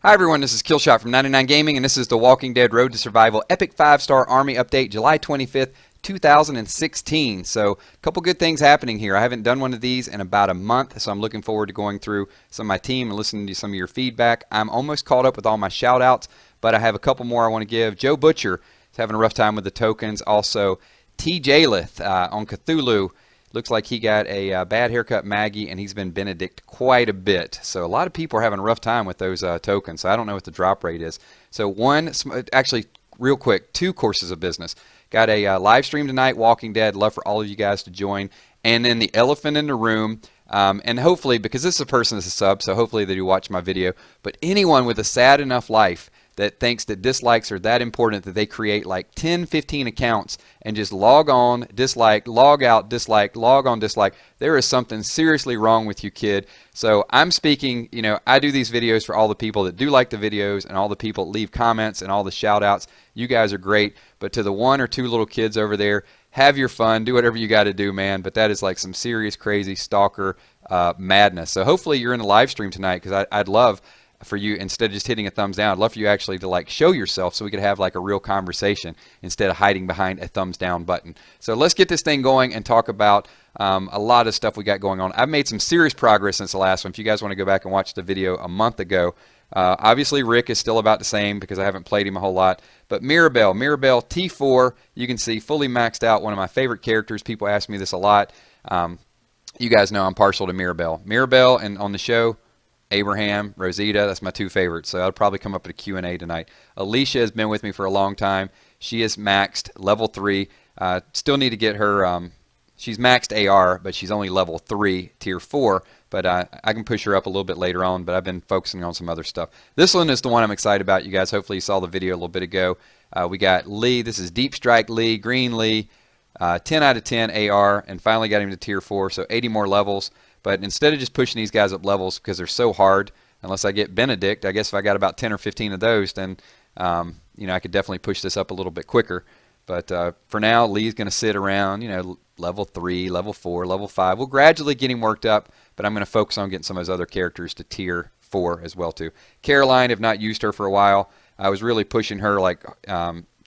Hi everyone, this is Killshot from 99 Gaming, and this is the Walking Dead Road to Survival Epic 5-Star Army Update, July 25th, 2016. So, a couple good things happening here. I haven't done one of these in about a month, so I'm looking forward to going through some of my team and listening to some of your feedback. I'm almost caught up with all my shout-outs, but I have a couple more I want to give. Joe Butcher is having a rough time with the tokens. Also, T. Jalith on Cthulhu. Looks like he got a bad haircut Maggie, and he's been Benedict quite a bit. So a lot of people are having a rough time with those tokens. So I don't know what the drop rate is. So actually, real quick, 2 courses of business. Got a live stream tonight, Walking Dead. Love for all of you guys to join. And then the elephant in the room. And hopefully, because this is a person that's a sub, so hopefully they do watch my video. But anyone with a sad enough life that thinks that dislikes are that important that they create like 10, 15 accounts and just log on, dislike, log out, dislike, log on, dislike. There is something seriously wrong with you, kid. So I'm speaking, I do these videos for all the people that do like the videos and all the people that leave comments and all the shout outs. You guys are great. But to the 1 or 2 little kids over there, have your fun, do whatever you got to do, man. But that is like some serious, crazy stalker madness. So hopefully you're in the live stream tonight, because I'd love for you, instead of just hitting a thumbs down, I'd love for you actually to like show yourself so we could have like a real conversation instead of hiding behind a thumbs down button. So let's get this thing going and talk about a lot of stuff we got going on. I've made some serious progress since the last one. If you guys want to go back and watch the video a month ago, obviously Rick is still about the same because I haven't played him a whole lot. But Mirabelle T4, you can see fully maxed out. One of my favorite characters. People ask me this a lot. You guys know I'm partial to Mirabelle, and on the show, Abraham, Rosita, that's my 2 favorites. So I'll probably come up at a Q&A tonight. Alicia has been with me for a long time. She is maxed level 3. Still need to get her, she's maxed AR, but she's only level 3, tier 4. But I can push her up a little bit later on, but I've been focusing on some other stuff. This one is the one I'm excited about, you guys. Hopefully you saw the video a little bit ago. We got Lee. This is Deep Strike Lee, Green Lee, 10 out of 10 AR, and finally got him to tier 4, so 80 more levels. But instead of just pushing these guys up levels because they're so hard, unless I get Benedict, I guess if I got about 10 or 15 of those, then I could definitely push this up a little bit quicker. But for now, Lee's going to sit around, level 3, level 4, level 5. We'll gradually get him worked up, but I'm going to focus on getting some of those other characters to tier 4 as well too. Caroline, have not used her for a while. I was really pushing her like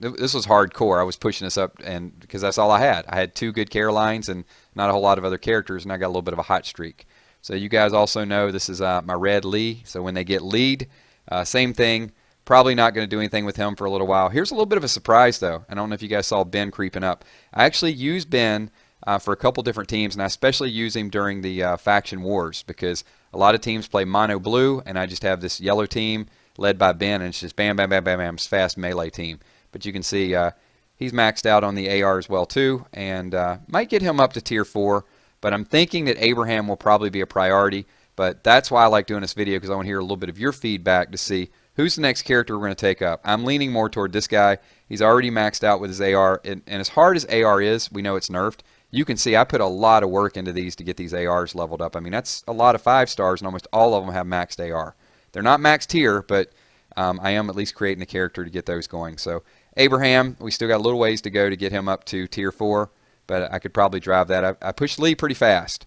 this was hardcore. I was pushing this up, and because that's all I had. I had 2 good Carolines and not a whole lot of other characters, and I got a little bit of a hot streak. So you guys also know this is my red Lee. So when they get lead, same thing. Probably not going to do anything with him for a little while. Here's a little bit of a surprise, though. I don't know if you guys saw Ben creeping up. I actually used Ben for a couple different teams, and I especially use him during the faction wars because a lot of teams play mono blue, and I just have this yellow team led by Ben, and it's just bam, bam, bam, bam, bam, it's fast melee team. But you can see he's maxed out on the AR as well too, and might get him up to tier 4. But I'm thinking that Abraham will probably be a priority. But that's why I like doing this video, because I want to hear a little bit of your feedback to see who's the next character we're going to take up. I'm leaning more toward this guy. He's already maxed out with his AR, and as hard as AR is, we know it's nerfed. You can see I put a lot of work into these to get these ARs leveled up. I mean, that's a lot of 5 stars, and almost all of them have maxed AR. They're not maxed here, but I am at least creating a character to get those going. So Abraham, we still got a little ways to go to get him up to tier 4, but I could probably drive that. I pushed Lee pretty fast.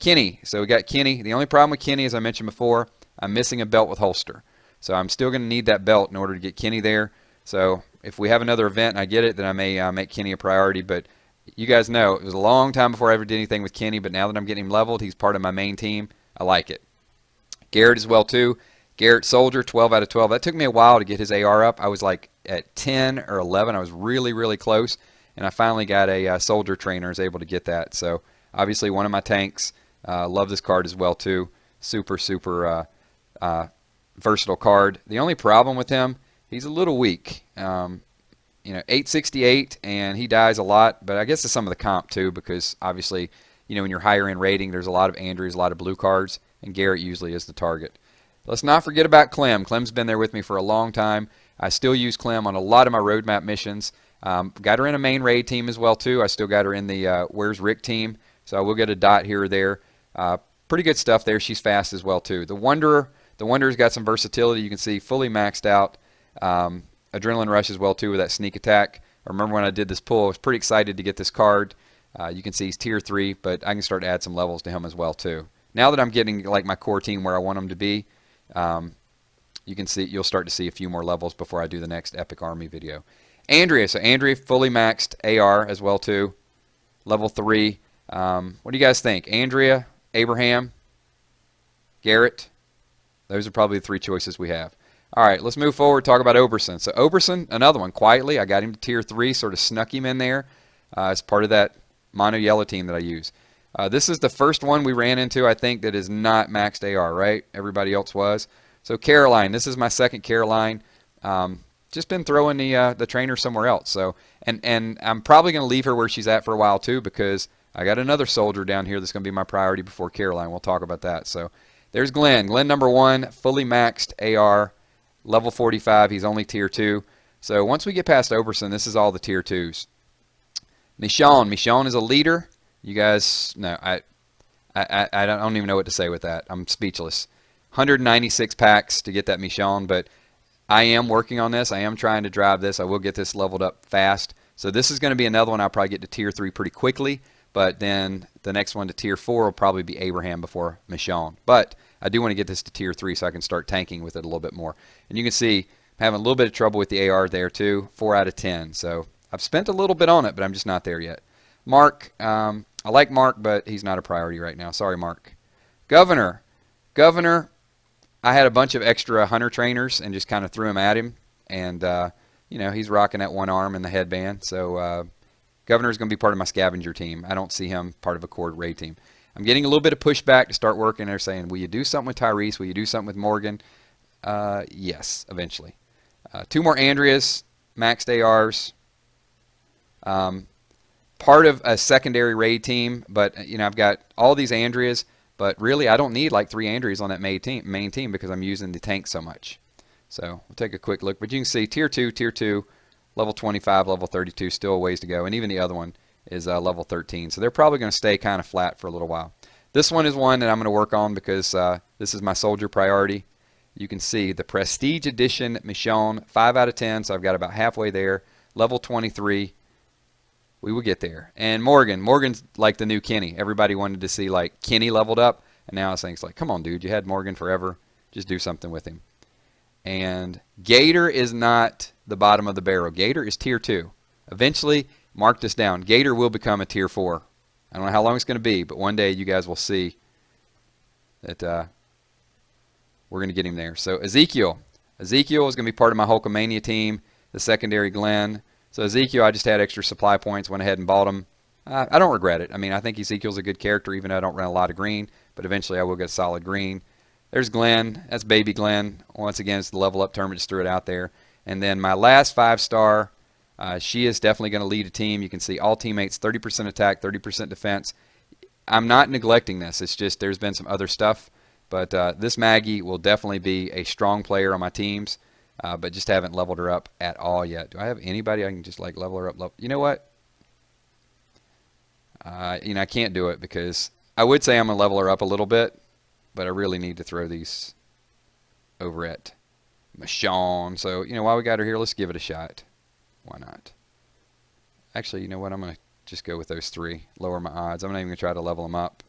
Kenny, so we got Kenny. The only problem with Kenny, as I mentioned before, I'm missing a belt with holster. So I'm still going to need that belt in order to get Kenny there. So if we have another event and I get it, then I may make Kenny a priority. But you guys know it was a long time before I ever did anything with Kenny, but now that I'm getting him leveled, he's part of my main team. I like it. Garrett as well too. Garrett Soldier, 12 out of 12. That took me a while to get his AR up. I was like at 10 or 11. I was really, really close. And I finally got a Soldier trainer, was able to get that. So obviously one of my tanks. Love this card as well too. Super, super versatile card. The only problem with him, he's a little weak. 868, and he dies a lot. But I guess it's some of the comp too, because obviously, when you're higher in rating, there's a lot of Andrews, a lot of blue cards, and Garrett usually is the target. Let's not forget about Clem. Clem's been there with me for a long time. I still use Clem on a lot of my roadmap missions. Got her in a main raid team as well too. I still got her in the Where's Rick team, so I will get a dot here or there. Pretty good stuff there. She's fast as well too. The Wanderer's got some versatility. You can see fully maxed out. Adrenaline Rush as well too with that sneak attack. I remember when I did this pull, I was pretty excited to get this card. You can see he's tier 3, but I can start to add some levels to him as well too. Now that I'm getting like my core team where I want them to be, you'll start to see a few more levels before I do the next Epic Army video. Andrea, so Andrea fully maxed AR as well too, level 3. What do you guys think? Andrea, Abraham, Garrett. Those are probably the 3 choices we have. All right, let's move forward, talk about Oberson. So Oberson, another one, quietly, I got him to tier 3, sort of snuck him in there as part of that mono yellow team that I use. This is the first one we ran into, I think, that is not maxed AR, right? Everybody else was. So Caroline, this is my second Caroline. Just been throwing the trainer somewhere else. So and I'm probably going to leave her where she's at for a while too, because I got another soldier down here that's going to be my priority before Caroline. We'll talk about that. So there's Glenn. Glenn number 1, fully maxed AR, level 45. He's only tier 2. So once we get past Oberson, this is all the tier 2s. Michonne. Michonne is a leader. You guys, no, I don't even know what to say with that. I'm speechless. 196 packs to get that Michonne, but I am working on this. I am trying to drive this. I will get this leveled up fast. So this is going to be another one I'll probably get to tier 3 pretty quickly, but then the next one to tier 4 will probably be Abraham before Michonne. But I do want to get this to tier 3 so I can start tanking with it a little bit more. And you can see I'm having a little bit of trouble with the AR there too, 4 out of 10. So I've spent a little bit on it, but I'm just not there yet. Mark, I like Mark, but he's not a priority right now. Sorry, Mark. Governor. Governor, I had a bunch of extra hunter trainers and just kind of threw them at him. And, you know, he's rocking that one arm and the headband. So Governor's going to be part of my scavenger team. I don't see him part of a core raid team. I'm getting a little bit of pushback to start working. They're saying, will you do something with Tyrese? Will you do something with Morgan? Yes, eventually. 2 more Andreas, maxed ARs. Part of a secondary raid team, but you know, I've got all these Andreas, but really I don't need like 3 Andreas on that main team because I'm using the tank so much. So we'll take a quick look, but you can see tier 2, level 25, level 32, still a ways to go, and even the other one is level 13. So they're probably going to stay kind of flat for a little while. This one is one that I'm going to work on because this is my soldier priority. You can see the Prestige Edition Michonne, 5 out of 10, so I've got about halfway there. Level 23. We will get there. And Morgan's like the new Kenny. Everybody wanted to see like Kenny leveled up, and now it's like, come on, dude, you had Morgan forever. Just do something with him. And Gator is not the bottom of the barrel. Gator is tier 2. Eventually, mark this down. Gator will become a tier 4. I don't know how long it's going to be, but one day you guys will see that we're going to get him there. So Ezekiel is going to be part of my Hulkamania team, the secondary Glenn. So Ezekiel, I just had extra supply points, went ahead and bought him. I don't regret it. I mean, I think Ezekiel's a good character, even though I don't run a lot of green, but eventually I will get a solid green. There's Glenn. That's baby Glenn. Once again, it's the level up tournament. Just threw it out there. And then my last 5-star, she is definitely going to lead a team. You can see all teammates, 30% attack, 30% defense. I'm not neglecting this. It's just there's been some other stuff. But this Maggie will definitely be a strong player on my teams. But just haven't leveled her up at all yet. Do I have anybody I can just like level her up? You know what? You know, I can't do it because I would say I'm going to level her up a little bit, but I really need to throw these over at Michonne. So, you know, while we got her here, let's give it a shot. Why not? Actually, you know what? I'm going to just go with those 3. Lower my odds. I'm not even going to try to level them up.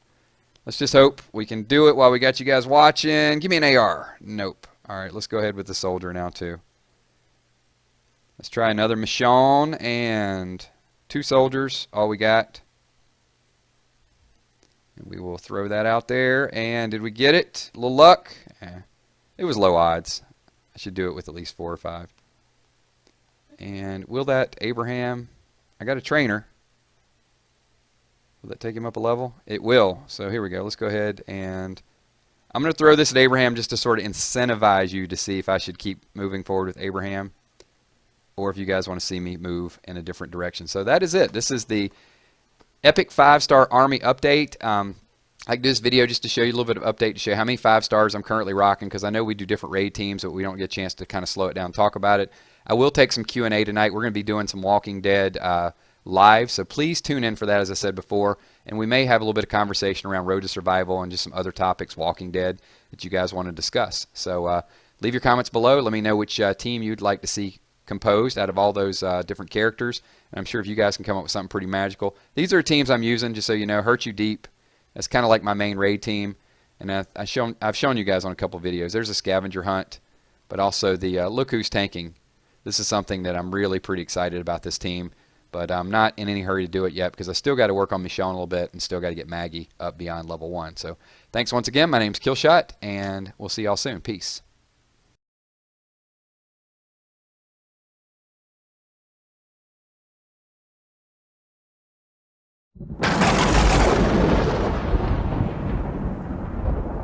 Let's just hope we can do it while we got you guys watching. Give me an AR. Nope. All right, let's go ahead with the soldier now too. Let's try another Michonne and 2 soldiers, all we got. And we will throw that out there. And did we get it? A little luck? It was low odds. I should do it with at least 4 or 5. And will that Abraham, I got a trainer. Will that take him up a level? It will. So here we go. Let's go ahead and I'm going to throw this at Abraham just to sort of incentivize you to see if I should keep moving forward with Abraham or if you guys want to see me move in a different direction. So that is it. This is the Epic 5-star Army update. I do this video just to show you a little bit of update to show you how many 5-stars I'm currently rocking because I know we do different raid teams, but we don't get a chance to kind of slow it down and talk about it. I will take some Q&A tonight. We're going to be doing some Walking Dead live, so please tune in for that, as I said before. And we may have a little bit of conversation around Road to Survival and just some other topics, Walking Dead, that you guys want to discuss. So leave your comments below. Let me know which team you'd like to see composed out of all those different characters. And I'm sure if you guys can come up with something pretty magical. These are teams I'm using, just so you know. Hurt You Deep. That's kind of like my main raid team. And I've shown you guys on a couple videos. There's a scavenger hunt. but also the Look Who's Tanking. This is something that I'm really pretty excited about this team, but I'm not in any hurry to do it yet because I still got to work on Michonne a little bit and still got to get Maggie up beyond level 1. So thanks once again. My name's Killshot, and we'll see y'all soon. Peace.